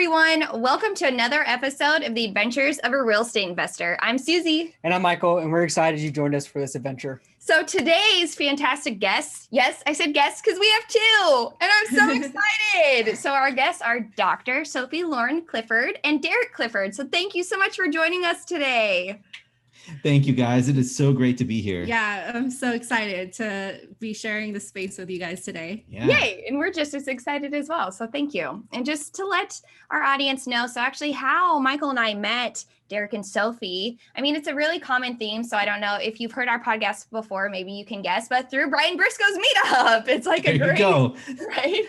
everyone. Welcome to another episode of the Adventures of a Real Estate Investor. I'm Susie. And I'm Michael, and we're excited you joined us for this adventure. So today's fantastic guests, yes, I said guests because we have two, and I'm so excited. So our guests are Dr. Sophie Lorn-Clifford and Derek Clifford. So thank you so much for joining us today. Thank you, guys. It is so great to be here. Yeah, I'm so excited to be sharing the space with you guys today. Yeah. Yay. And we're just as excited as well. So thank you. And just to let our audience know, so actually how Michael and I met Derek and Sophie, I mean, it's a really common theme. So I don't know if you've heard our podcast before, maybe you can guess, but through Brian Briscoe's meetup, it's like a great, right?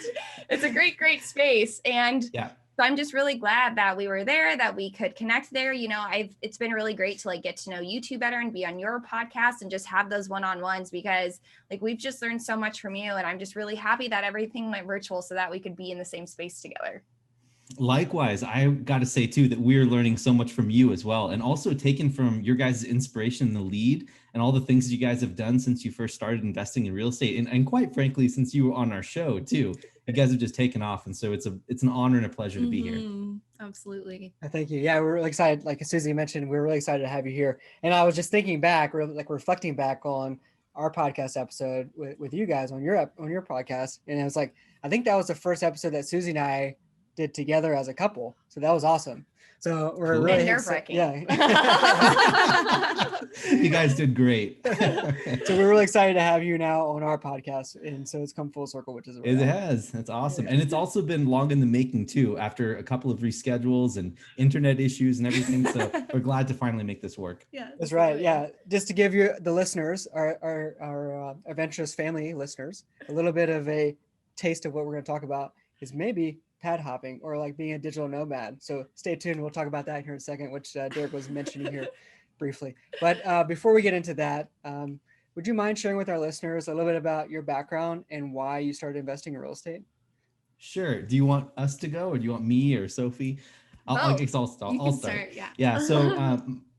It's a great space. And yeah. So I'm just really glad that we were there, that we could connect there. You know, it's been really great to like get to know you two better and be on your podcast and just have those one-on-ones because like we've just learned so much from you. And I'm just really happy that everything went virtual so that we could be in the same space together. Likewise, I got to say too that we're learning so much from you as well, and also taken from your guys' inspiration in the lead and all the things that you guys have done since you first started investing in real estate, and quite frankly, since you were on our show too. You guys have just taken off, and so it's an honor and a pleasure to be here. Absolutely. Thank you. Yeah, we're really excited. Like Susie mentioned, we're really excited to have you here. And I was just thinking back, reflecting back on our podcast episode with you guys on your podcast, and I was like, I think that was the first episode that Susie and I did together as a couple. So that was awesome. So we're cool. really nerve-wracking. Yeah. You guys did great. So we're really excited to have you now on our podcast. And so it's come full circle, which is it has. That's awesome. And it's also been long in the making too, after a couple of reschedules and internet issues and everything. So we're glad to finally make this work. Yeah, that's right. Yeah. Just to give you the listeners, our adventurous family listeners, a little bit of a taste of what we're going to talk about is maybe pad hopping or like being a digital nomad. So stay tuned. We'll talk about that here in a second, which Derek was mentioning here briefly. But before we get into that, would you mind sharing with our listeners a little bit about your background and why you started investing in real estate? Sure. Do you want us to go or do you want me or Sophie? I'll start. Yeah.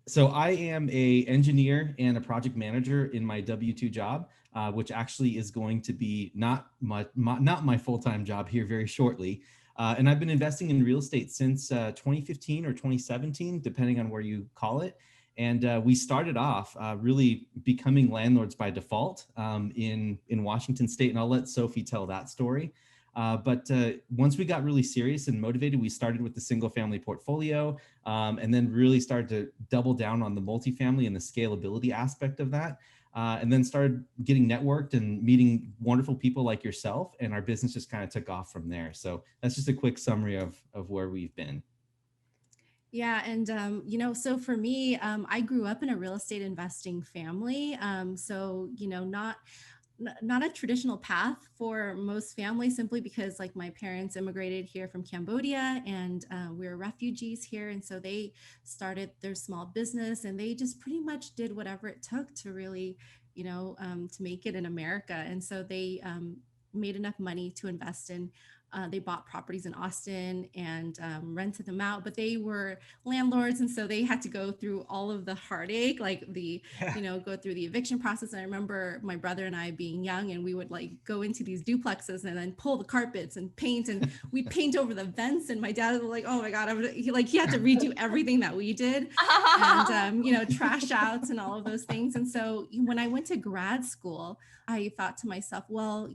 So I am a engineer and a project manager in my W-2 job, which actually is going to be not my full-time job here very shortly. And I've been investing in real estate since 2015 or 2017, depending on where you call it. And we started off really becoming landlords by default in Washington State. And I'll let Sophie tell that story. But once we got really serious and motivated, we started with the single family portfolio and then really started to double down on the multifamily and the scalability aspect of that. And then started getting networked and meeting wonderful people like yourself. And our business just kind of took off from there. So that's just a quick summary of where we've been. Yeah. And, so for me, I grew up in a real estate investing family. So, not a traditional path for most families, simply because like my parents immigrated here from Cambodia and we were refugees here. And so they started their small business and they just pretty much did whatever it took to really, to make it in America. And so they made enough money to invest in. They bought properties in Austin and rented them out, but they were landlords. And so they had to go through all of the heartache, like go through the eviction process. And I remember my brother and I being young and we would like go into these duplexes and then pull the carpets and paint and we'd paint over the vents. And my dad was like, oh my God, he had to redo everything that we did and, trash outs and all of those things. And so when I went to grad school, I thought to myself, well,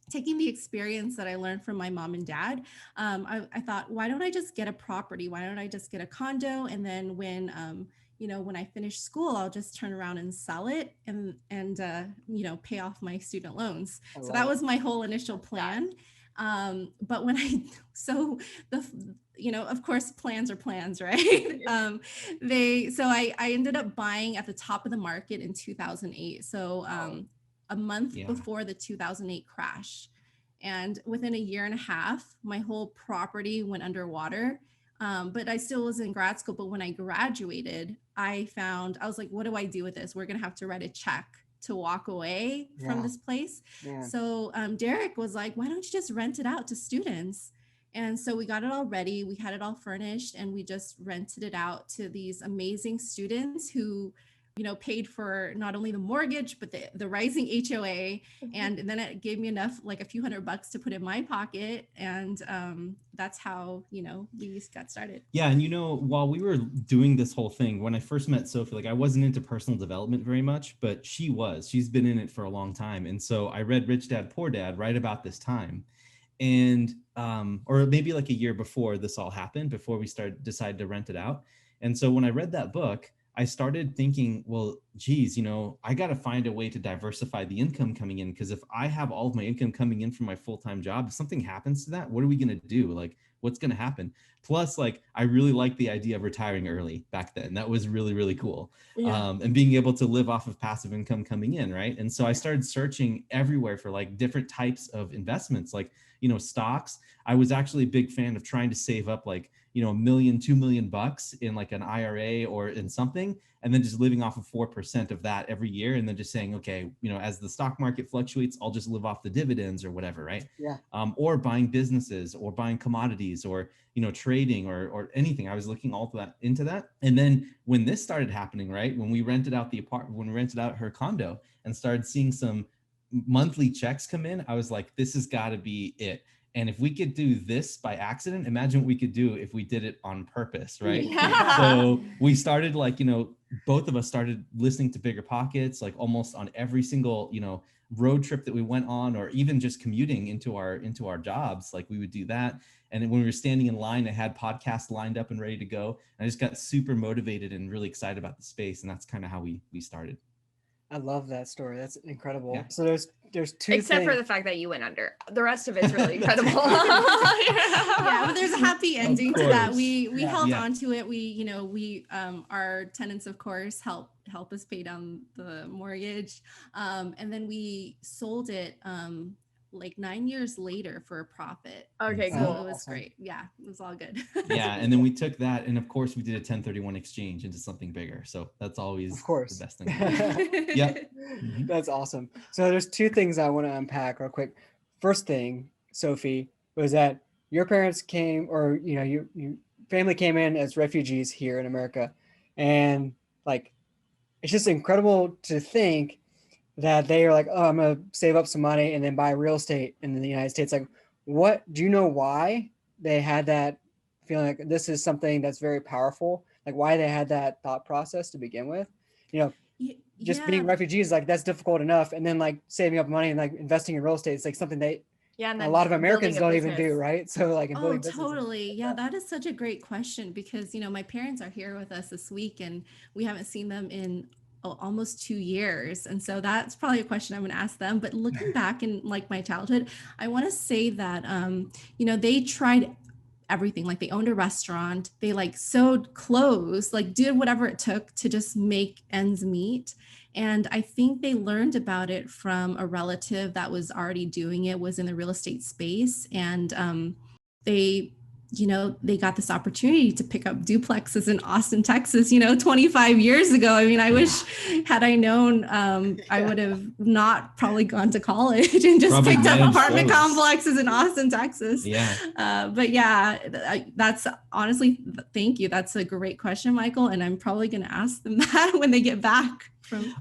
taking the experience that I learned from my mom and dad, I thought, why don't I just get a property? Why don't I just get a condo? And then when I finish school, I'll just turn around and sell it and pay off my student loans. So that was my whole initial plan. But when of course, plans are plans, right? I ended up buying at the top of the market in 2008. So, a month before the 2008 crash. And within a year and a half, my whole property went underwater. But I still was in grad school. But when I graduated, I was like, what do I do with this? We're going to have to write a check to walk away from this place. Yeah. So Derek was like, why don't you just rent it out to students? And so we got it all ready. We had it all furnished and we just rented it out to these amazing students who paid for not only the mortgage, but the rising HOA. And then it gave me enough, like a few $100 to put in my pocket. And that's how, we got started. Yeah. And, while we were doing this whole thing, when I first met Sophie, like I wasn't into personal development very much, but she's been in it for a long time. And so I read Rich Dad, Poor Dad right about this time. And, or maybe like a year before this all happened, before we decided to rent it out. And so when I read that book, I started thinking, well, geez, I got to find a way to diversify the income coming in. Because if I have all of my income coming in from my full-time job, if something happens to that, what are we going to do? Like, what's going to happen? Plus, like, I really liked the idea of retiring early back then. That was really, really cool. Yeah. And being able to live off of passive income coming in, right? And so I started searching everywhere for like different types of investments, like, stocks. I was actually a big fan of trying to save up like, $1 million, $2 million in like an IRA or in something, and then just living off of 4% of that every year. And then just saying, okay, as the stock market fluctuates, I'll just live off the dividends or whatever. Right. Yeah. Or buying businesses or buying commodities or, trading or anything. I was looking into that. And then when this started happening, right, when we rented out her condo and started seeing some monthly checks come in, I was like, this has got to be it. And if we could do this by accident, imagine what we could do if we did it on purpose, right? Yeah. So we started like, both of us started listening to Bigger Pockets, like almost on every single, road trip that we went on, or even just commuting into our jobs. Like we would do that. And then when we were standing in line, I had podcasts lined up and ready to go. And I just got super motivated and really excited about the space. And that's kind of how we started. I love that story. That's incredible. Yeah. So there's two Except things. for the fact that you went under. The rest of it's really incredible. Yeah, but there's a happy ending to that. We held on to it. We our tenants, of course, help us pay down the mortgage. And then we sold it like 9 years later for a profit. Okay, So cool. it was great. Yeah, it was all good. Yeah, and then we took that, and of course we did a 1031 exchange into something bigger. So that's always the best thing. Yep. Mm-hmm. That's awesome. So there's two things I want to unpack real quick. First thing, Sophie, was that your parents came, or your family came in as refugees here in America, and like it's just incredible to think that they are like, oh, I'm gonna save up some money and then buy real estate in the United States. Like, what do you know why they had that feeling like this is something that's very powerful? Like why they had that thought process to begin with? Just being refugees, like that's difficult enough. And then like saving up money and like investing in real estate, it's like something and a lot of Americans don't even do, right? So like, totally. Yeah, that is such a great question because, my parents are here with us this week and we haven't seen them in almost 2 years. And so that's probably a question I'm going to ask them. But looking back in like my childhood, I want to say that, they tried everything. Like they owned a restaurant, they like sewed clothes, like did whatever it took to just make ends meet. And I think they learned about it from a relative that was already doing it, was in the real estate space. And they got this opportunity to pick up duplexes in Austin, Texas, 25 years ago. I mean, I wish had I known, I would have not probably gone to college and just picked up apartment complexes in Austin, Texas. Yeah. But yeah, that's honestly, thank you. That's a great question, Michael. And I'm probably going to ask them that when they get back.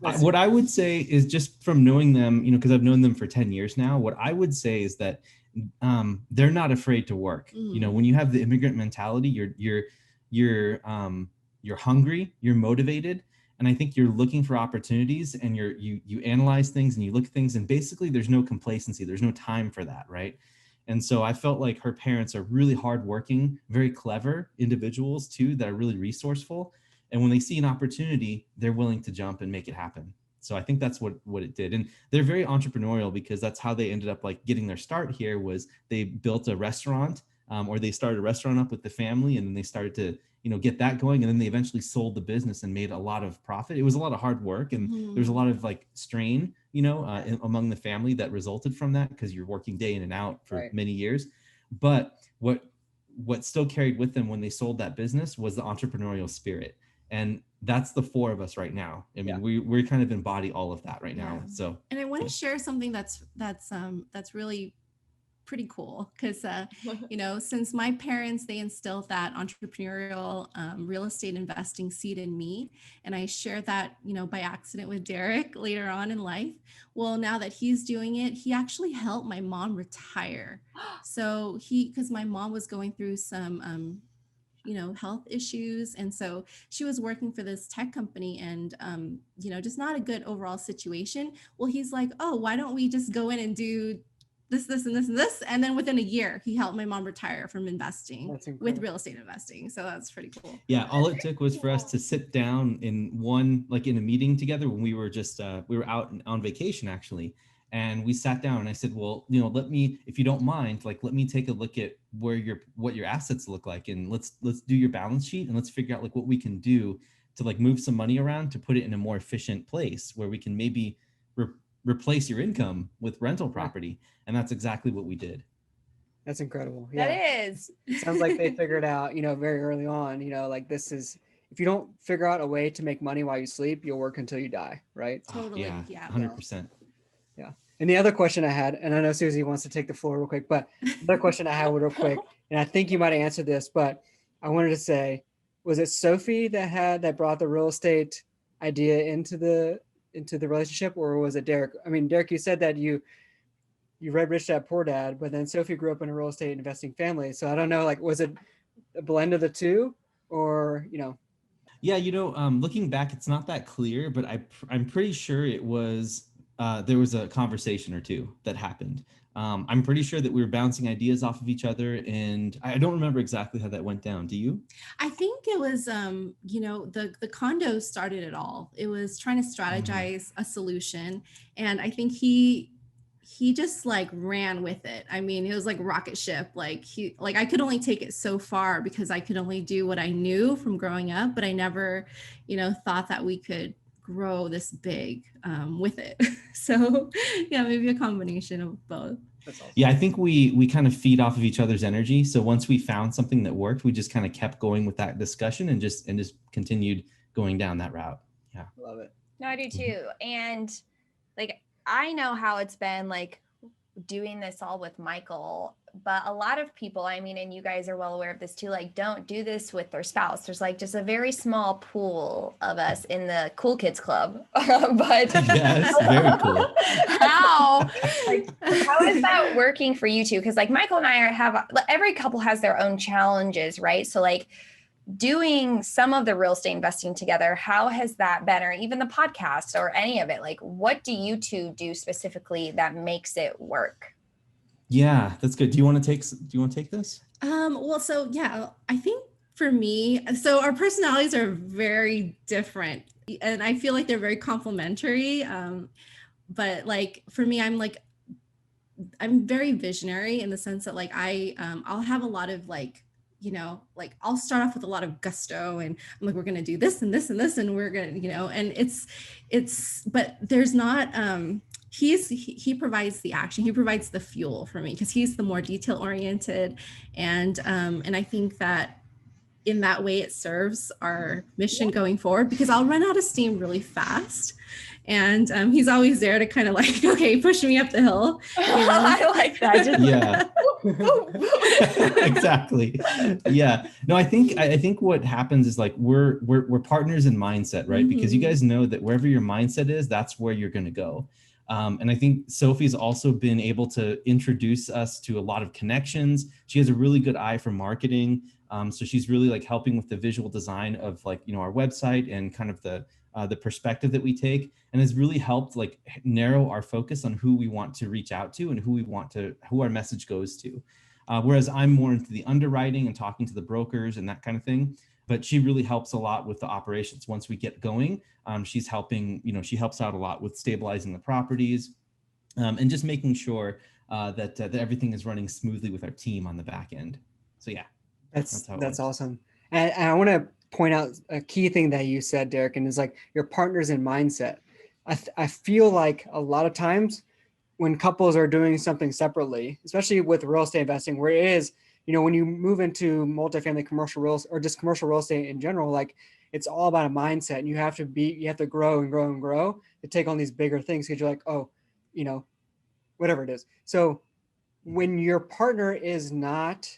What I would say is, just from knowing them, because I've known them for 10 years now, what I would say is that they're not afraid to work. When you have the immigrant mentality, you're hungry, you're motivated, and I think you're looking for opportunities, and you analyze things and you look at things, and basically there's no complacency, there's no time for that, right? And so I felt like her parents are really hardworking, very clever individuals too, that are really resourceful, and when they see an opportunity, they're willing to jump and make it happen. So I think that's what it did. And they're very entrepreneurial because that's how they ended up like getting their start here. Was they built a restaurant, or they started a restaurant up with the family, and then they started to, get that going. And then they eventually sold the business and made a lot of profit. It was a lot of hard work, and there's a lot of like strain, among the family that resulted from that, because you're working day in and out for many years. But what still carried with them when they sold that business was the entrepreneurial spirit. And that's the four of us right now. I mean, we kind of embody all of that right now. So, and I want to share something that's really pretty cool because, since my parents, they instilled that entrepreneurial real estate investing seed in me. And I shared that, by accident with Derek later on in life. Well, now that he's doing it, he actually helped my mom retire. So because my mom was going through some, health issues. And so she was working for this tech company and, just not a good overall situation. Well, he's like, oh, why don't we just go in and do this, and this, and this. And then within a year, he helped my mom retire from investing with real estate investing. So that's pretty cool. Yeah. All it took was for us to sit down in a meeting together when we were we were out on vacation actually. And we sat down and I said, well, let me, if you don't mind, let me take a look at what your assets look like. And let's do your balance sheet and let's figure out what we can do to move some money around to put it in a more efficient place where we can maybe replace your income with rental property. And that's exactly what we did. That's incredible. Yeah. That is. It sounds like they figured out, very early on, this is, if you don't figure out a way to make money while you sleep, you'll work until you die. Right. Totally. Yeah. 100%. Yeah. And the other question I had, and I know Susie wants to take the floor real quick, but the other question I had real quick, and I think you might have answered this, but I wanted to say, was it Sophie that brought the real estate idea into the relationship, or was it Derek? I mean, Derek, you said that you read Rich Dad Poor Dad, but then Sophie grew up in a real estate investing family. So I don't know, was it a blend of the two, or Yeah, looking back, it's not that clear, but I'm pretty sure it was. There was a conversation or two that happened. I'm pretty sure that we were bouncing ideas off of each other, and I don't remember exactly how that went down. Do you? I think it was, the condo started it all. It was trying to strategize a solution, and I think he just ran with it. I mean, it was like rocket ship. I could only take it so far because I could only do what I knew from growing up, but I never, thought that we could grow this big with it. So yeah, maybe a combination of both. That's awesome. Yeah, I think we kind of feed off of each other's energy. So once we found something that worked, we just kind of kept going with that discussion and just continued going down that route. Yeah. Love it. No, I do too. And I know how it's been doing this all with Michael, but a lot of people, I mean, and you guys are well aware of this too, don't do this with their spouse. There's just a very small pool of us in the cool kids club. But yes, very cool. How is that working for you two? Because Michael and I every couple has their own challenges, right? So doing some of the real estate investing together, how has that been, or even the podcast or any of it? What do you two do specifically that makes it work? Yeah, that's good. Do you want to take this? Well, so yeah, I think for me, so our personalities are very different and I feel like they're very complementary. But for me, I'm very visionary in the sense that I'll have a lot of I'll start off with a lot of gusto and I'm we're going to do this and this and this. And we're going to, and but there's not, he provides the action, he provides the fuel for me because he's the more detail oriented. And I think that in that way it serves our mission going forward because I'll run out of steam really fast. And he's always there to kind of okay, push me up the hill. I like that. Yeah. Exactly. Yeah. No, I think what happens is we're partners in mindset, right? Mm-hmm. Because you guys know that wherever your mindset is, that's where you're going to go. And I think Sophie's also been able to introduce us to a lot of connections. She has a really good eye for marketing. So she's really helping with the visual design of our website and kind of the perspective that we take, and has really helped narrow our focus on who we want to reach out to and who our message goes to. Whereas I'm more into the underwriting and talking to the brokers and that kind of thing. But she really helps a lot with the operations. Once we get going, she's helping, she helps out a lot with stabilizing the properties and just making sure that everything is running smoothly with our team on the back end. So yeah, that's awesome. And I want to point out a key thing that you said, Derek, and it's your partners in mindset. I feel like a lot of times when couples are doing something separately, especially with real estate investing, where it is, when you move into multifamily commercial real or just commercial real estate in general, it's all about a mindset, and you have to grow and grow and grow to take on these bigger things because you're whatever it is. So when your partner is not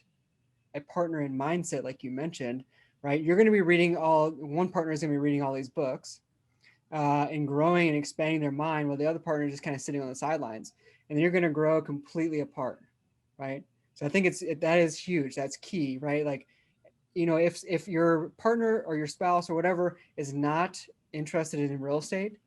a partner in mindset, like you mentioned, right? You're going to be one partner is going to be reading all these books and growing and expanding their mind, while the other partner is just kind of sitting on the sidelines. And then you're going to grow completely apart, right? So I think that is huge. That's key, right? Like, if your partner or your spouse or whatever is not interested in real estate,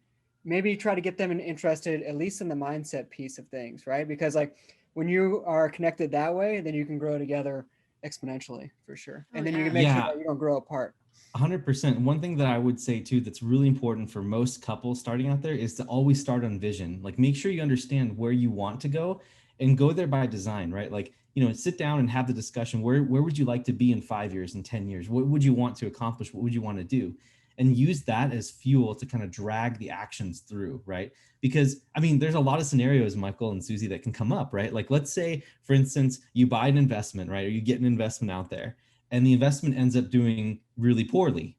maybe try to get them interested at least in the mindset piece of things, right? Because like when you are connected that way, then you can grow together exponentially for sure. And then you can make sure that you don't grow apart. 100%. One thing that I would say too that's really important for most couples starting out there is to always start on vision. Like make sure you understand where you want to go and go there by design, right? Like, sit down and have the discussion. Where would you like to be in 5 years and 10 years? What would you want to accomplish? What would you want to do? And use that as fuel to kind of drag the actions through, right? Because there's a lot of scenarios, Michael and Susie, that can come up, right? Like let's say, for instance, you buy an investment, right? Or you get an investment out there and the investment ends up doing really poorly.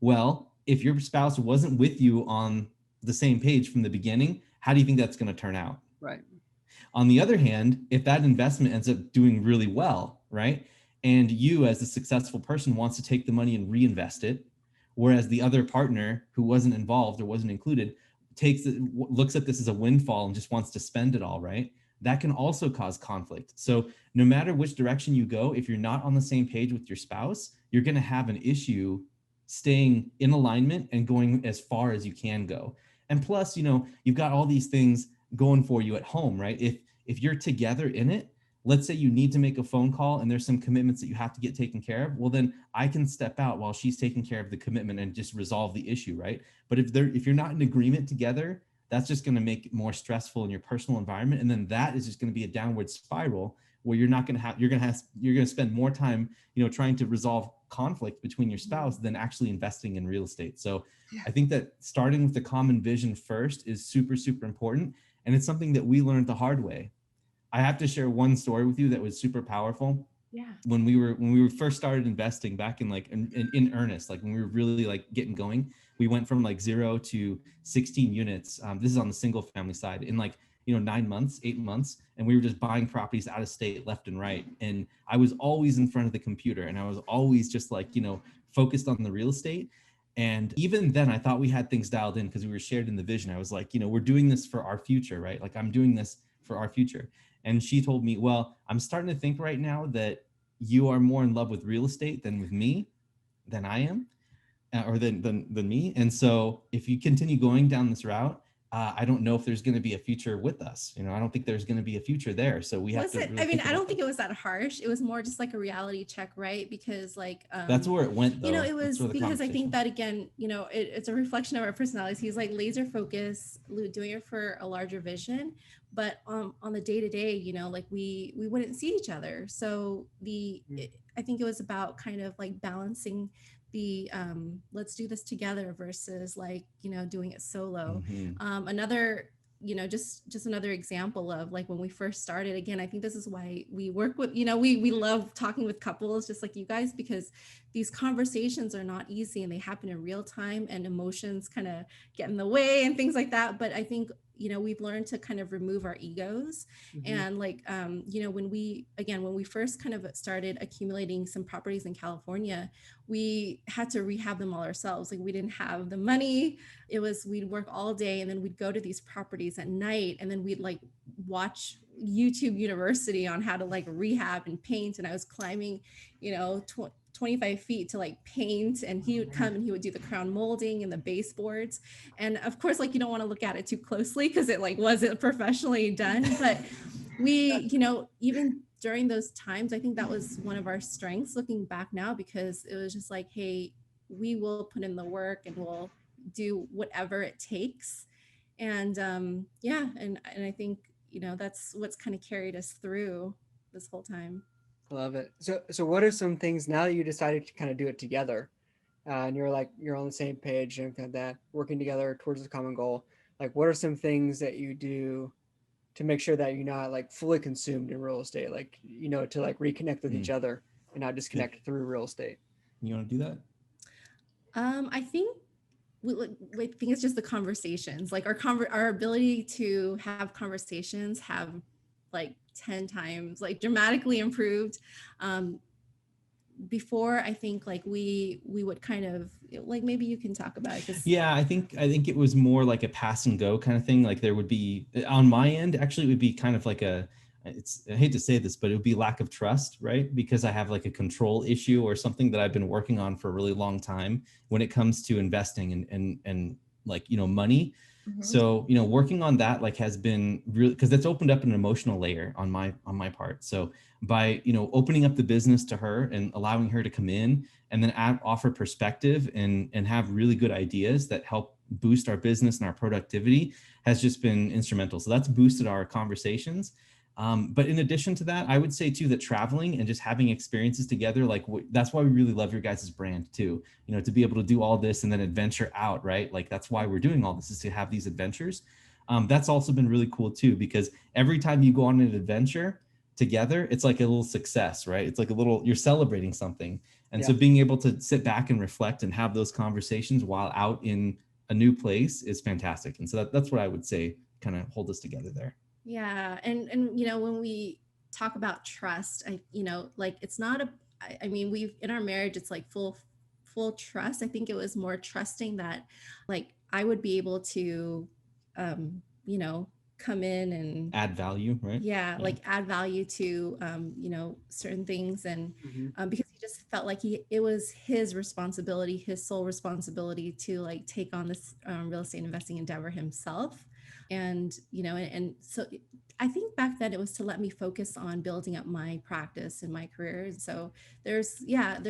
Well, if your spouse wasn't with you on the same page from the beginning, how do you think that's going to turn out? Right. On the other hand, if that investment ends up doing really well, right, and you as the successful person wants to take the money and reinvest it, whereas the other partner who wasn't involved or wasn't included looks at this as a windfall and just wants to spend it all, right? That can also cause conflict. So no matter which direction you go, if you're not on the same page with your spouse, you're going to have an issue staying in alignment and going as far as you can go. And plus, you've got all these things going for you at home, right? If you're together in it, let's say you need to make a phone call and there's some commitments that you have to get taken care of. Well, then I can step out while she's taking care of the commitment and just resolve the issue, right? But if you're not in agreement together, that's just going to make it more stressful in your personal environment. And then that is just going to be a downward spiral where you're going to spend more time, trying to resolve conflict between your spouse than actually investing in real estate. So I think that starting with the common vision first is super, super important. And it's something that we learned the hard way. I have to share one story with you that was super powerful. Yeah. When we first started investing back in earnest, like when we were really like getting going, we went from like 0 to 16 units. This is on the single family side in 9 months, 8 months. And we were just buying properties out of state left and right. And I was always in front of the computer and I was always just focused on the real estate. And even then I thought we had things dialed in because we were shared in the vision. I was like, we're doing this for our future, right? Like I'm doing this for our future. And she told me, well, I'm starting to think right now that you are more in love with real estate than I am, or than me. And so if you continue going down this route, I don't know if there's going to be a future with us. I don't think there's going to be a future there. So we have to. Really I don't think it was that harsh. It was more just like a reality check, right? Because that's where it went, though. It was because I think that again, it's a reflection of our personalities. He's like laser focused, doing it for a larger vision, but on the day to day, we wouldn't see each other. So I think it was about kind of like balancing the let's do this together versus doing it solo. Mm-hmm. Another just another example of like when we first started, again, I think this is why we work with, we love talking with couples just like you guys, because these conversations are not easy and they happen in real time and emotions kind of get in the way and things like that. But I think we've learned to kind of remove our egos. Mm-hmm. And when we first kind of started accumulating some properties in California, we had to rehab them all ourselves. Like we didn't have the money. We'd work all day and then we'd go to these properties at night and then we'd watch YouTube University on how to rehab and paint. And I was climbing, 25 feet to paint, and he would come and he would do the crown molding and the baseboards. And of course, you don't want to look at it too closely because it wasn't professionally done. But we, even during those times, I think that was one of our strengths looking back now, because it was just hey, we will put in the work and we'll do whatever it takes. And and I think, that's what's kind of carried us through this whole time. Love it. So what are some things now that you decided to kind of do it together, and you're on the same page and kind of that working together towards the common goal? What are some things that you do to make sure that you're not fully consumed in real estate, to reconnect with each other and not disconnect through real estate? You want to do that? I think it's just the conversations, our ability to have conversations have like 10 times, like dramatically improved. Before, I think like we would kind of like, maybe you can talk about it. Yeah, I think it was more like a pass and go kind of thing. Like there would be on my end, actually, it would be kind of like I hate to say this, but it would be lack of trust, right? Because I have like a control issue or something that I've been working on for a really long time when it comes to investing and like, money. Mm-hmm. So, working on that like has been really, because that's opened up an emotional layer on my part. So by, opening up the business to her and allowing her to come in and then offer perspective and have really good ideas that help boost our business and our productivity has just been instrumental. So that's boosted our conversations. But in addition to that, I would say too that traveling and just having experiences together, like that's why we really love your guys' brand too, to be able to do all this and then adventure out, right? Like that's why we're doing all this, is to have these adventures. That's also been really cool too, because every time you go on an adventure together, it's like a little success, right? It's like you're celebrating something. And so being able to sit back and reflect and have those conversations while out in a new place is fantastic. And so that's what I would say kind of hold us together there. Yeah. And, when we talk about trust, like it's not I mean, in our marriage, it's like full trust. I think it was more trusting that like I would be able to, come in and add value, right? Yeah. Like add value to, certain things. And because he just felt like it was his responsibility, his sole responsibility to like take on this real estate investing endeavor himself. And, and so I think back then it was to let me focus on building up my practice and my career. So there's a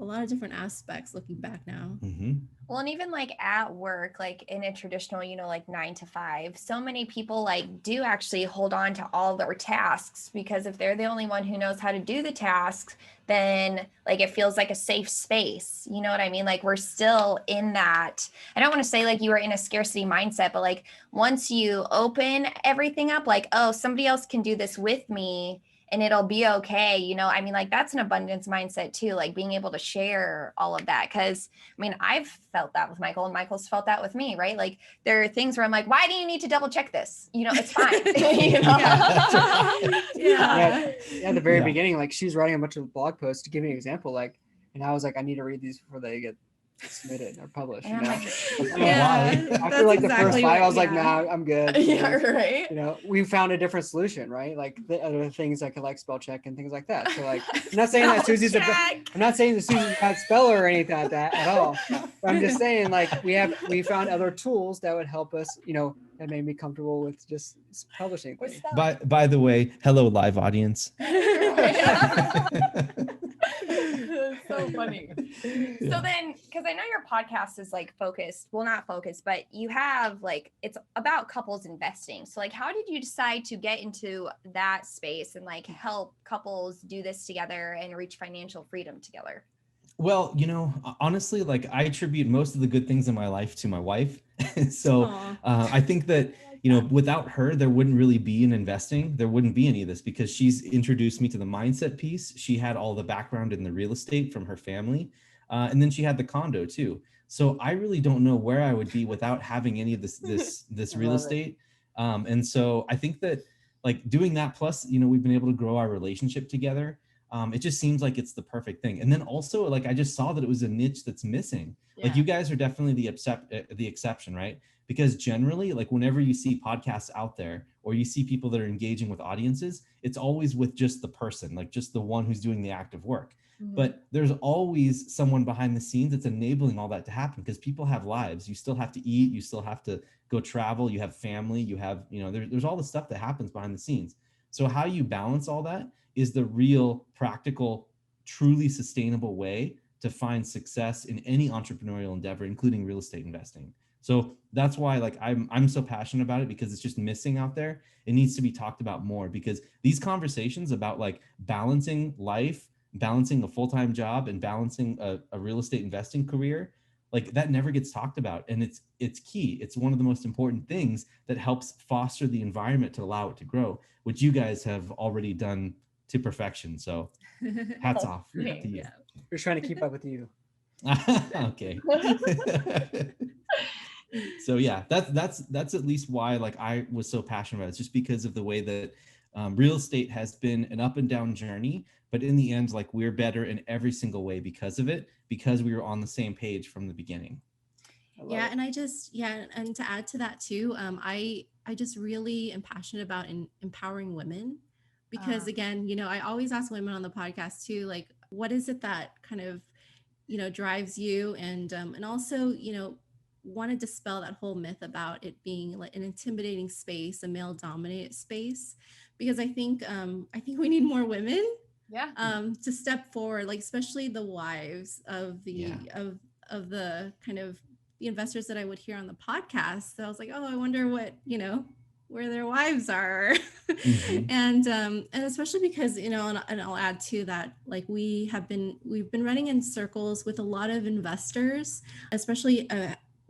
lot of different aspects looking back now. Mm-hmm. Well, and even like at work, like in a traditional, like 9 to 5, so many people like do actually hold on to all their tasks, because if they're the only one who knows how to do the tasks, then like it feels like a safe space. You know what I mean? Like we're still in that. I don't want to say like you were in a scarcity mindset, but like once you open everything up, like, oh, somebody else can do this with me and it'll be okay. I mean, like that's an abundance mindset too, like being able to share all of that. Cause I mean, I've felt that with Michael and Michael's felt that with me, right? Like there are things where I'm like, why do you need to double check this? It's fine. Yeah. At the very beginning, like she's writing a bunch of blog posts to give me an example. Like, and I was like, I need to read these before they get submitted or published. After like the first 5, I was like, nah, I'm good. Yeah, right. We found a different solution, right? Like the other things that could like spell check and things like that. So like, I'm not saying that Susie's a bad speller or anything like that at all. But I'm just saying like we found other tools that would help us, that made me comfortable with just publishing things. By the way, hello live audience. So funny. Yeah. So then, because I know your podcast is like not focused, but you have like, it's about couples investing. So like, how did you decide to get into that space and like help couples do this together and reach financial freedom together? Well, honestly, like I attribute most of the good things in my life to my wife. So I think that, without her, there wouldn't really be an investing. There wouldn't be any of this, because she's introduced me to the mindset piece. She had all the background in the real estate from her family. And then she had the condo too. So I really don't know where I would be without having any of this real estate. And so I think that like doing that, plus, we've been able to grow our relationship together. It just seems like it's the perfect thing. And then also, like, I just saw that it was a niche that's missing. Yeah. Like you guys are definitely the exception, right? Because generally, like whenever you see podcasts out there or you see people that are engaging with audiences, it's always with just the person, like just the one who's doing the active work. Mm-hmm. But there's always someone behind the scenes that's enabling all that to happen, because people have lives. You still have to eat. You still have to go travel. You have family. You have, there's all the stuff that happens behind the scenes. So how you balance all that is the real practical, truly sustainable way to find success in any entrepreneurial endeavor, including real estate investing. So that's why like I'm so passionate about it, because it's just missing out there. It needs to be talked about more, because these conversations about like balancing life, balancing a full-time job, and balancing a real estate investing career, like that never gets talked about. And it's key. It's one of the most important things that helps foster the environment to allow it to grow, which you guys have already done to perfection. So hats off to you. Yeah. We're trying to keep up with you. Okay. So yeah, that's at least why like I was so passionate about it. It's just because of the way that Real estate has been an up and down journey, but in the end, like we're better in every single way because of it, because we were on the same page from the beginning. Yeah, and and to add to that too, I just really am passionate about empowering women, because again, I always ask women on the podcast too, like, what is it that kind of drives you, and also want to dispel that whole myth about it being like an intimidating space, a male dominated space, because I think we need more women to step forward, like especially the wives of the of the kind of the investors that I would hear on the podcast. So I was like, oh, I wonder what where their wives are. And especially because and I'll add to that, like we've been running in circles with a lot of investors, especially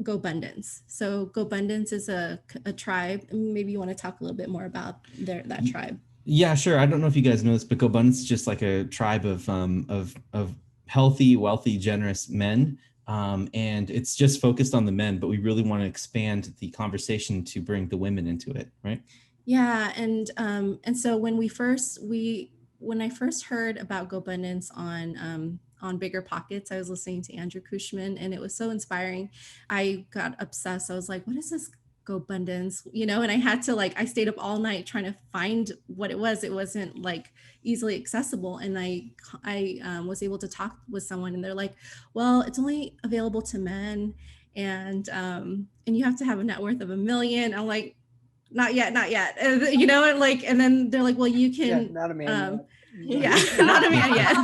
GoBundance. So GoBundance is a tribe. Maybe you want to talk a little bit more about that tribe. Yeah, sure. I don't know if you guys know this, but GoBundance is just like a tribe of healthy, wealthy, generous men. And it's just focused on the men, but we really want to expand the conversation to bring the women into it, right? Yeah, and so when I first heard about GoBundance on Bigger Pockets, I was listening to Andrew Cushman, and it was so inspiring. I got obsessed. I was like, what is this GoBundance? And I had to I stayed up all night trying to find what it was. It wasn't like easily accessible, and I was able to talk with someone, and they're like, well, it's only available to men, and you have to have a net worth of $1 million. I'm like, not yet, and then they're like, well, you can not a man not a man yet.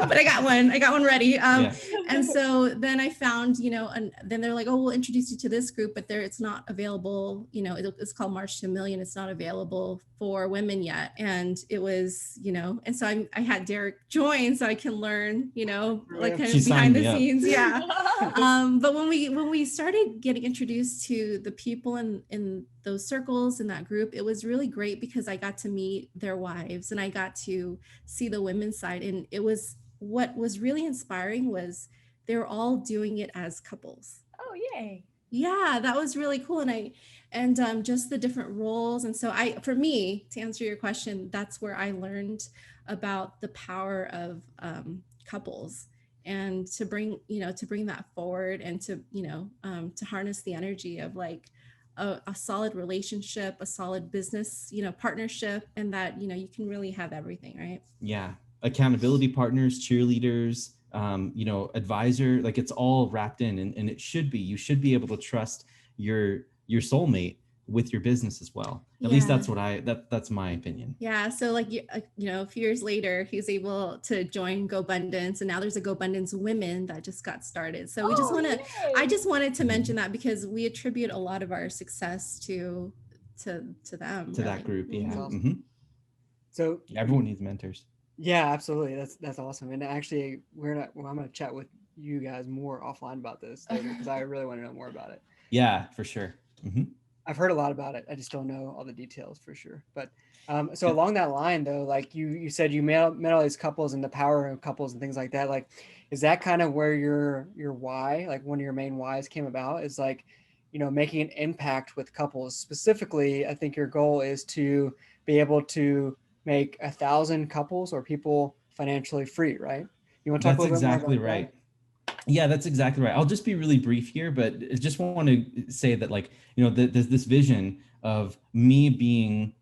But I got one ready. And so then I found, and then they're like, oh, we'll introduce you to this group, but it's not available. It's called March to $1 Million. It's not available for women yet. And it was, and so I had Derek join so I can learn, like kind of behind the scenes. Yeah. But when we started getting introduced to the people in those circles in that group, it was really great because I got to meet their wives and I got to see the women's side. And what was really inspiring was they were all doing it as couples. Oh, yay. Yeah, that was really cool. And just the different roles. And so for me, to answer your question, that's where I learned about the power of couples, and to bring that forward, and to harness the energy of like a solid relationship, a solid business, partnership, and that, you can really have everything, right? Yeah. Accountability partners, cheerleaders, advisor, like it's all wrapped in, and it should be, you should be able to trust your soulmate with your business as well. At least that's what that's my opinion. Yeah. So like, a few years later, he was able to join GoBundance, and now there's a GoBundance Women that just got started. So I just wanted to mention that because we attribute a lot of our success to them. To really. That group. Yeah. Awesome. Mm-hmm. So everyone needs mentors. Yeah, absolutely. That's awesome. And actually I'm going to chat with you guys more offline about this later because I really want to know more about it. Yeah, for sure. Mm-hmm. I've heard a lot about it. I just don't know all the details for sure. But so along that line though, like you said, you met all these couples and the power of couples and things like that. Like, is that kind of where your why, like one of your main whys came about, is like, making an impact with couples? Specifically, I think your goal is to be able to make 1,000 couples or people financially free, right? You want to talk a little bit more about exactly right. Yeah, that's exactly right. I'll just be really brief here, but I just want to say that, like, there's this vision of me being,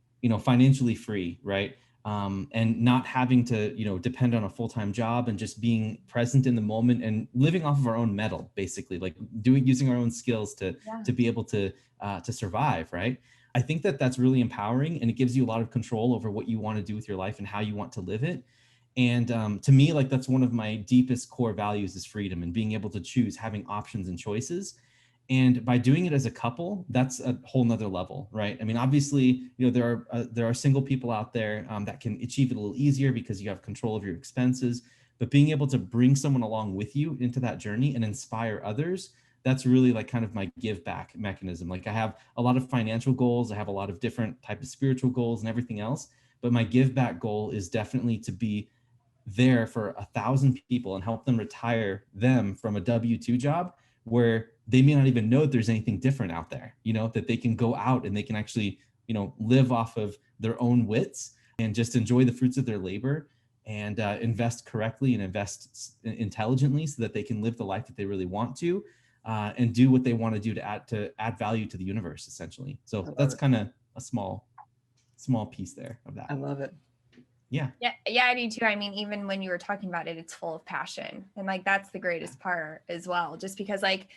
financially free, right? And not having to, depend on a full-time job, and just being present in the moment and living off of our own metal, basically, like using our own skills to be able to survive, right? I think that that's really empowering, and it gives you a lot of control over what you want to do with your life and how you want to live it. And to me, like, that's one of my deepest core values, is freedom and being able to choose, having options and choices. And by doing it as a couple, that's a whole nother level, right? I mean, obviously, there are single people out there that can achieve it a little easier because you have control of your expenses, but being able to bring someone along with you into that journey and inspire others, that's really like kind of my give back mechanism. Like, I have a lot of financial goals. I have a lot of different type of spiritual goals and everything else, but my give back goal is definitely to be there for 1,000 people and help them retire them from a W-2 job where they may not even know that there's anything different out there, that they can go out and they can actually live off of their own wits and just enjoy the fruits of their labor and invest correctly and invest intelligently so that they can live the life that they really want to and do what they want to do to add value to the universe, essentially. So that's kind of a small piece there of that. I love it. Yeah, I do too. I mean, even when you were talking about it, it's full of passion. And like, that's the greatest part as well, just because like,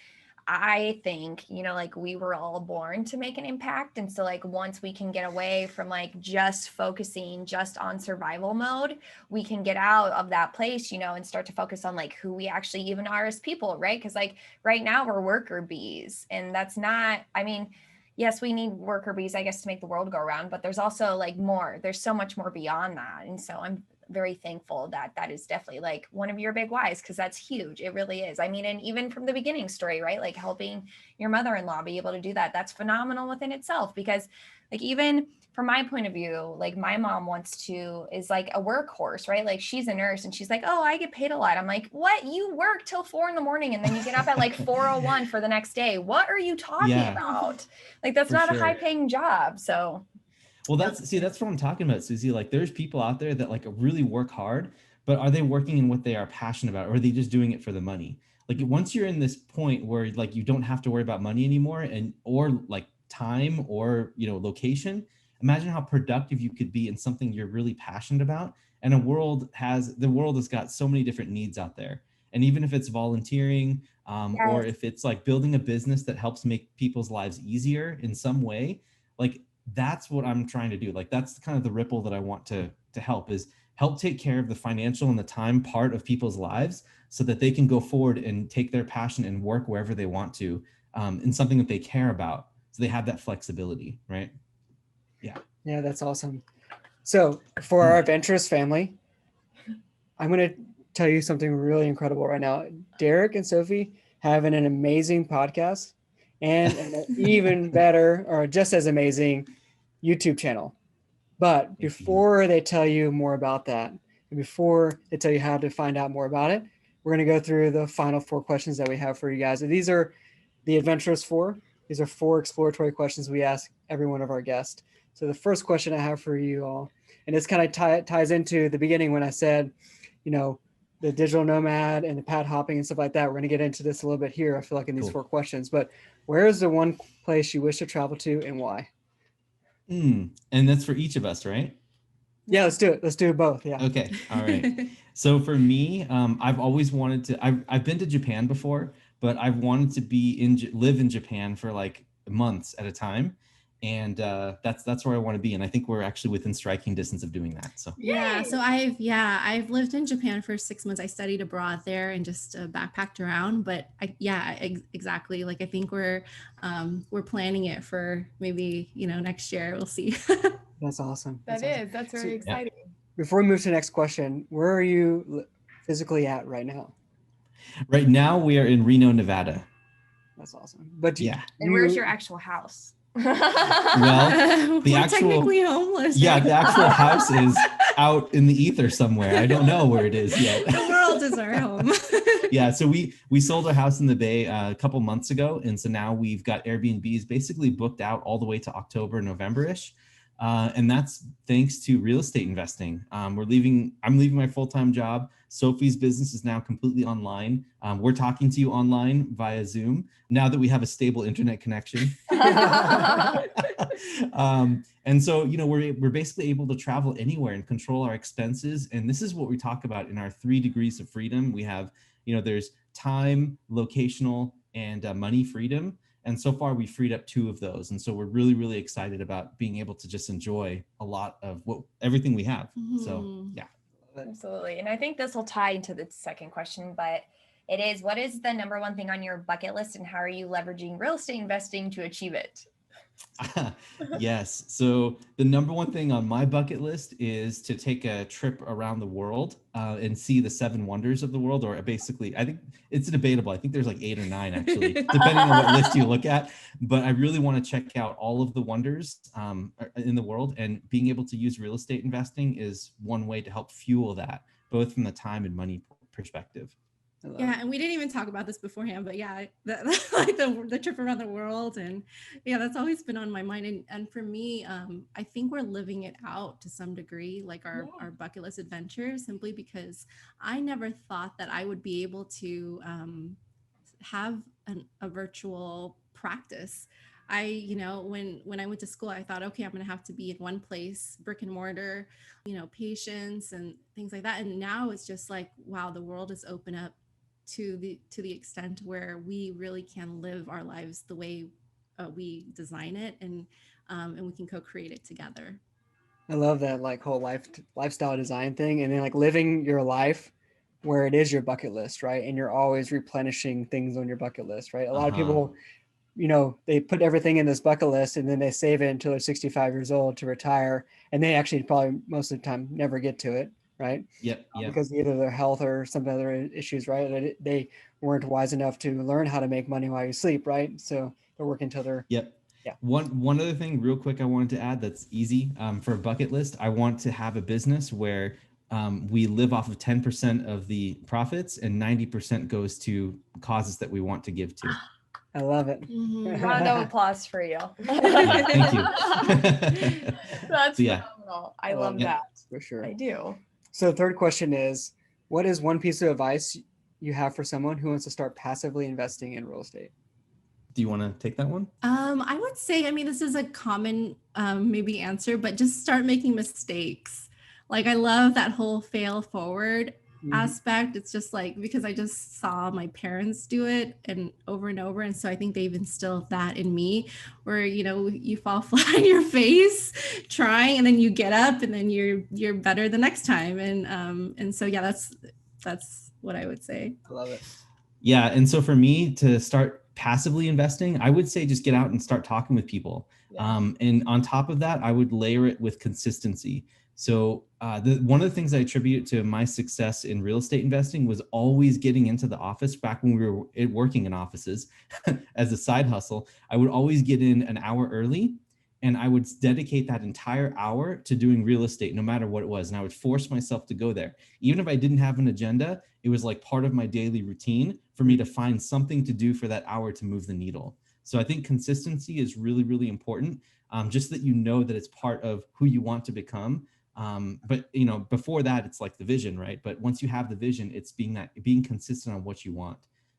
I think, like we were all born to make an impact. And so like, once we can get away from like just focusing just on survival mode, we can get out of that place, and start to focus on like who we actually even are as people, right? Because like right now we're worker bees, and that's not, I mean, yes, we need worker bees, I guess, to make the world go around, but there's also like more, there's so much more beyond that. And so I'm very thankful that that is definitely like one of your big whys, because that's huge. It really is. I mean, and even from the beginning story, right? Like helping your mother-in-law be able to do that, that's phenomenal within itself. Because like, even from my point of view, like my mom is like a workhorse, right? Like she's a nurse and she's like, oh, I get paid a lot. I'm like, what? You work till 4 a.m. and then you get up at like 4:01 for the next day. What are you talking about? Like, that's not a high paying job. So well, that's what I'm talking about, Susie. Like there's people out there that like really work hard, but are they working in what they are passionate about, or are they just doing it for the money? Like once you're in this point where like you don't have to worry about money anymore or like time or location, imagine how productive you could be in something you're really passionate about. And the world has got so many different needs out there. And even if it's volunteering or if it's like building a business that helps make people's lives easier in some way, like that's what I'm trying to do. Like that's kind of the ripple that I want to help take care of the financial and the time part of people's lives so that they can go forward and take their passion and work wherever they want to in something that they care about. So they have that flexibility, right? Yeah, that's awesome. So for our adventurous family, I'm going to tell you something really incredible right now. Derek and Sophie have an amazing podcast and an even better, or just as amazing, YouTube channel. But before they tell you more about that, and before they tell you how to find out more about it, we're going to go through the final 4 questions that we have for you guys. And these are the Adventurous 4. These are 4 exploratory questions we ask every one of our guests. So the first question I have for you all, and this kind of ties into the beginning when I said, the digital nomad and the pad hopping and stuff like that. We're going to get into this a little bit here, I feel like, in these 4 questions. But where is the one place you wish to travel to and why? And that's for each of us, right? Yeah, let's do it. Let's do both. Yeah. Okay. All right. So for me, I've always wanted to, I've been to Japan before, but I've wanted to live in Japan for like months at a time. And that's where I want to be. And I think we're actually within striking distance of doing that. So so I've lived in Japan for 6 months. I studied abroad there and just backpacked around. But exactly. Like I think we're planning it for maybe next year. We'll see. That's awesome. That's very exciting. Before we move to the next question, where are you physically at right now? Right now we are in Reno, Nevada. That's awesome. But and where's your actual house? Well, we're technically homeless. Yeah, the actual house is out in the ether somewhere. I don't know where it is yet. The world is our home. Yeah, so we sold our house in the Bay a couple months ago, and so now we've got Airbnbs basically booked out all the way to October, November-ish. And that's thanks to real estate investing. I'm leaving my full-time job. Sophie's business is now completely online. We're talking to you online via Zoom now that we have a stable internet connection. And so, we're basically able to travel anywhere and control our expenses. And this is what we talk about in our 3 degrees of freedom. We have, there's time, locational, and money freedom. And so far, we freed up 2 of those. And so we're really, really excited about being able to just enjoy a lot of everything we have. Mm-hmm. So, yeah. Absolutely. And I think this will tie into the second question, but it is, what is the number 1 thing on your bucket list and how are you leveraging real estate investing to achieve it? Yes. So the number 1 thing on my bucket list is to take a trip around the world and see the 7 wonders of the world, or basically, I think it's debatable. I think there's like 8 or 9 actually, depending on what list you look at. But I really want to check out all of the wonders in the world, and being able to use real estate investing is one way to help fuel that, both from the time and money perspective. Yeah, and we didn't even talk about this beforehand, but yeah, like the trip around the world, and yeah, that's always been on my mind. And for me, I think we're living it out to some degree, like our bucket list adventure, simply because I never thought that I would be able to have a virtual practice. When I went to school, I thought, okay, I'm going to have to be in one place, brick and mortar, patients and things like that. And now it's just like, wow, the world is open up to the extent where we really can live our lives the way we design it, and we can co-create it together. I love that like whole lifestyle design thing, and then like living your life where it is your bucket list, right? And you're always replenishing things on your bucket list, right? A lot of people, they put everything in this bucket list and then they save it until they're 65 years old to retire, and they actually probably most of the time never get to it, right? Yep. Because either their health or some other issues, right? They weren't wise enough to learn how to make money while you sleep, right? So they're working till they're Yeah. One other thing real quick I wanted to add that's easy for a bucket list. I want to have a business where we live off of 10% of the profits and 90% goes to causes that we want to give to. I love it. Round of applause for you. Yeah, thank you. That's phenomenal. I love that. For sure. I do. So the third question is, what is one piece of advice you have for someone who wants to start passively investing in real estate? Do you want to take that one? I would say, this is a common maybe answer, but just start making mistakes. Like, I love that whole fail forward aspect. It's just like, because I just saw my parents do it and over. And so I think they've instilled that in me, where, you fall flat on your face trying, and then you get up and then you're better the next time. And so, yeah, that's what I would say. I love it. Yeah. And so for me to start passively investing, I would say just get out and start talking with people. Yeah. And on top of that, I would layer it with consistency. So one of the things I attribute to my success in real estate investing was always getting into the office back when we were working in offices as a side hustle. I would always get in an hour early, and I would dedicate that entire hour to doing real estate, no matter what it was. And I would force myself to go there. Even if I didn't have an agenda, it was like part of my daily routine for me to find something to do for that hour to move the needle. So I think consistency is really, really important. Just that that it's part of who you want to become. But before that, it's like the vision, right? But once you have the vision, it's being consistent on what you want.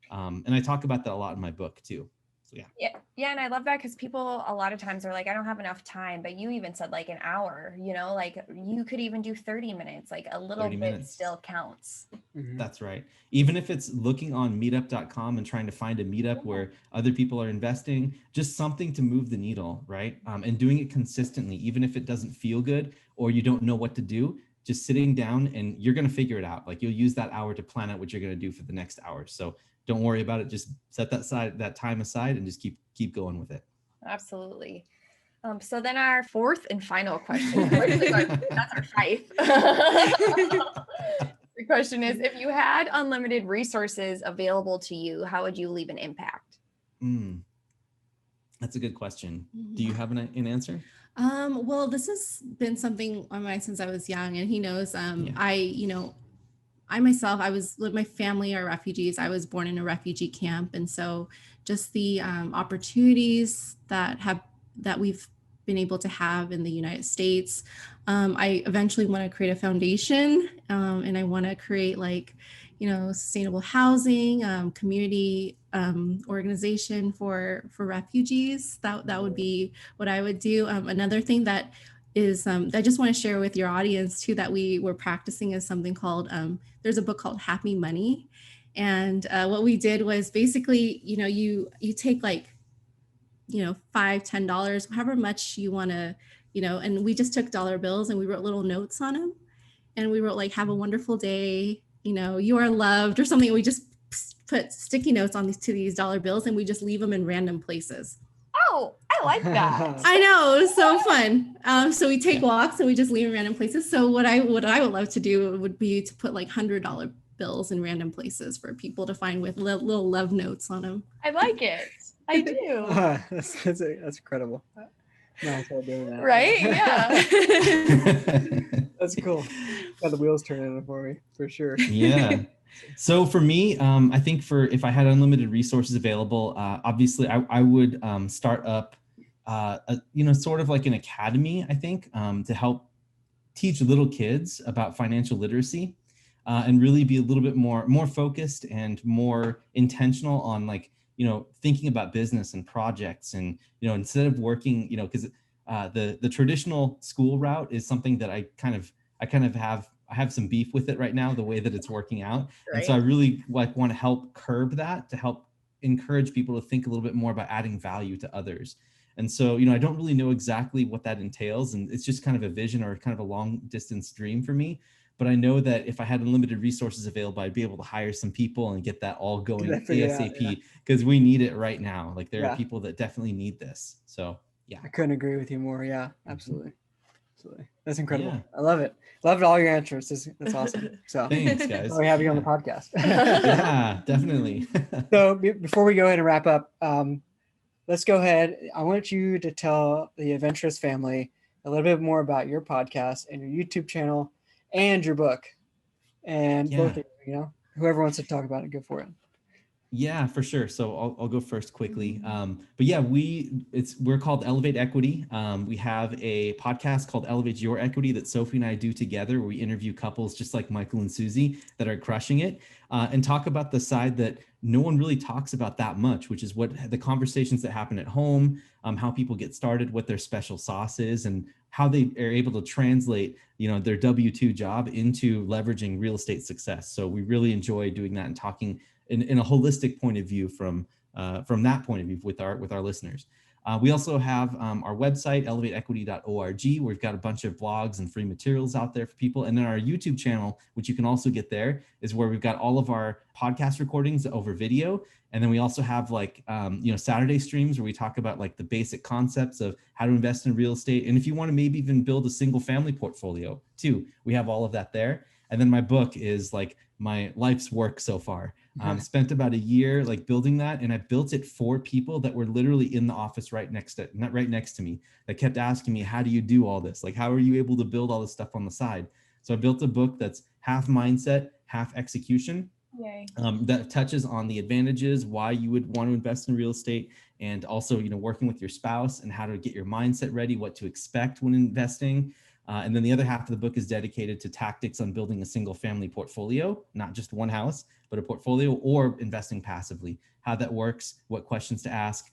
And I talk about that a lot in my book too. So, yeah. And I love that, because people a lot of times are like, I don't have enough time, but you even said like an hour, like you could even do 30 minutes, like a little bit still counts. Mm-hmm. That's right. Even if it's looking on meetup.com and trying to find a meetup where other people are investing, just something to move the needle, right? And doing it consistently, even if it doesn't feel good or you don't know what to do, just sitting down and you're going to figure it out. Like, you'll use that hour to plan out what you're going to do for the next hour. So don't worry about it. Just set that time aside and just keep going with it. Absolutely. So then our fourth and final question, that's our fifth. The question is, if you had unlimited resources available to you, how would you leave an impact? That's a good question. Do you have an answer? Well, this has been something on my since I was young, and he knows, I myself, my family are refugees. I was born in a refugee camp. And so just the opportunities that we've been able to have in the United States, I eventually want to create a foundation, and I want to create sustainable housing, community organization for refugees. That would be what I would do. Another thing that is I just want to share with your audience too, that we were practicing, is something called there's a book called Happy Money, and what we did was basically you take $5-10, however much you want to, and we just took dollar bills and we wrote little notes on them, and we wrote have a wonderful day, you are loved or something. We just put sticky notes on these dollar bills, and we just leave them in random places. Oh, I like that. I know, it was so fun. So we take walks and we just leave in random places. So what I would love to do would be to put $100 bills in random places for people to find with little love notes on them. I like it. I do. That's incredible. Nice doing that. Right? Yeah. That's cool. Got the wheels turning for me, for sure. Yeah. So for me, I think if I had unlimited resources available, obviously I would start up, sort of like an academy, I think, to help teach little kids about financial literacy, and really be a little bit more focused and more intentional on, like, thinking about business and projects, and instead of working, because the traditional school route is something that I kind of have some beef with it right now, the way that it's working out. Right. And so I really want to help curb that, to help encourage people to think a little bit more about adding value to others. And so, I don't really know exactly what that entails, and it's just kind of a vision or kind of a long distance dream for me. But I know that if I had unlimited resources available, I'd be able to hire some people and get that all going ASAP, because we need it right now. Like, there are people that definitely need this. So yeah. I couldn't agree with you more. Yeah, absolutely. Absolutely. That's incredible. Yeah. I love it. Loved all your answers. That's awesome. So thanks, guys. We have you on the podcast. Yeah, definitely. So before we go ahead and wrap up, let's go ahead. I want you to tell the Adventurous family a little bit more about your podcast and your YouTube channel and your book. And both of you, whoever wants to talk about it, go for it. Yeah, for sure. So I'll go first quickly. But yeah, we're called Elevate Equity. We have a podcast called Elevate Your Equity that Sophie and I do together, where we interview couples just like Michael and Susie that are crushing it, and talk about the side that no one really talks about that much, which is what the conversations that happen at home, how people get started, what their special sauce is, and how they are able to translate, their W-2 job into leveraging real estate success. So we really enjoy doing that and talking in a holistic point of view from that point of view with our listeners. We also have our website, elevateequity.org, where we've got a bunch of blogs and free materials out there for people. And then our YouTube channel, which you can also get there, is where we've got all of our podcast recordings over video. And then we also have Saturday streams where we talk about like the basic concepts of how to invest in real estate. And if you want to maybe even build a single family portfolio too, we have all of that there. And then my book is like my life's work so far. Spent about a year like building that, and I built it for people that were literally in the office right next to me, that kept asking me, how do you do all this? Like, how are you able to build all this stuff on the side? So I built a book that's half mindset, half execution. Yay. That touches on the advantages, why you would want to invest in real estate, and also, working with your spouse and how to get your mindset ready, what to expect when investing. And then the other half of the book is dedicated to tactics on building a single family portfolio, not just one house, but a portfolio, or investing passively, how that works, what questions to ask,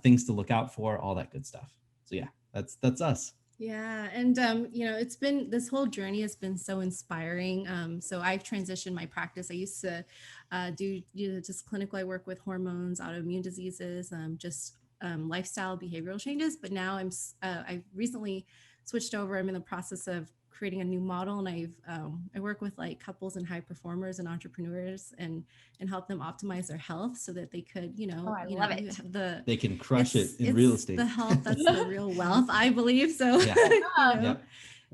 things to look out for, all that good stuff. So yeah, that's us. Yeah. And, this whole journey has been so inspiring. So I've transitioned my practice. I used to do just clinical. I work with hormones, autoimmune diseases, lifestyle, behavioral changes. But now I've recently switched over. I'm in the process of creating a new model, and I work with like couples and high performers and entrepreneurs and help them optimize their health so that they could, love it. They can crush it in real estate. The health, that's the real wealth, I believe. So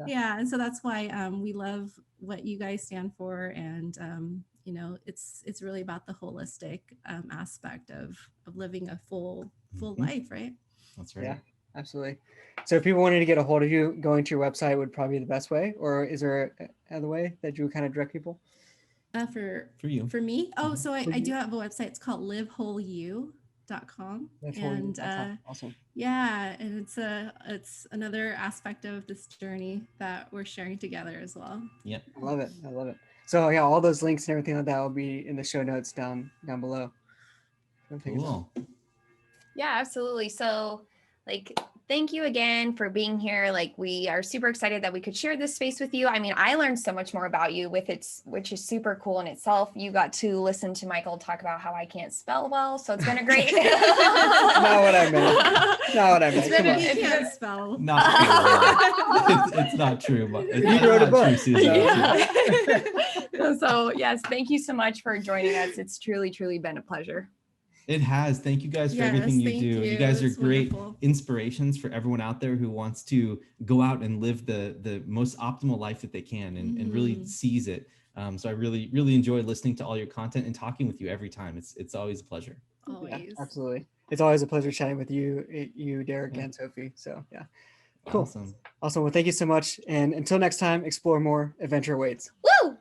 yeah. And so that's why we love what you guys stand for, and it's really about the holistic aspect of living a full life, right? That's right. Yeah, absolutely. So if people wanted to get a hold of you, going to your website would probably be the best way, or is there another way that you would kind of direct people? For you. For me? Oh, so I do have a website. It's called livewholeyou.com. And awesome. Yeah, and it's another aspect of this journey that we're sharing together as well. Yeah. I love it. So yeah, all those links and everything like that will be in the show notes down below. Cool. Yeah, absolutely. So thank you again for being here. We are super excited that we could share this space with you. I mean, I learned so much more about you which is super cool in itself. You got to listen to Michael talk about how I can't spell well. So it's been a great. Not what I meant. He can't spell. It's not true, but you wrote a book. Yeah. So yes, thank you so much for joining us. It's truly been a pleasure. It has. Thank you guys for everything you do. You guys are great inspirations for everyone out there who wants to go out and live the most optimal life that they can and really seize it. So I really enjoy listening to all your content and talking with you every time. It's always a pleasure. Always. Yeah, absolutely. It's always a pleasure chatting with you, Derek and Sophie. So yeah. Cool. Awesome. Well, thank you so much. And until next time, explore more, adventure awaits. Woo!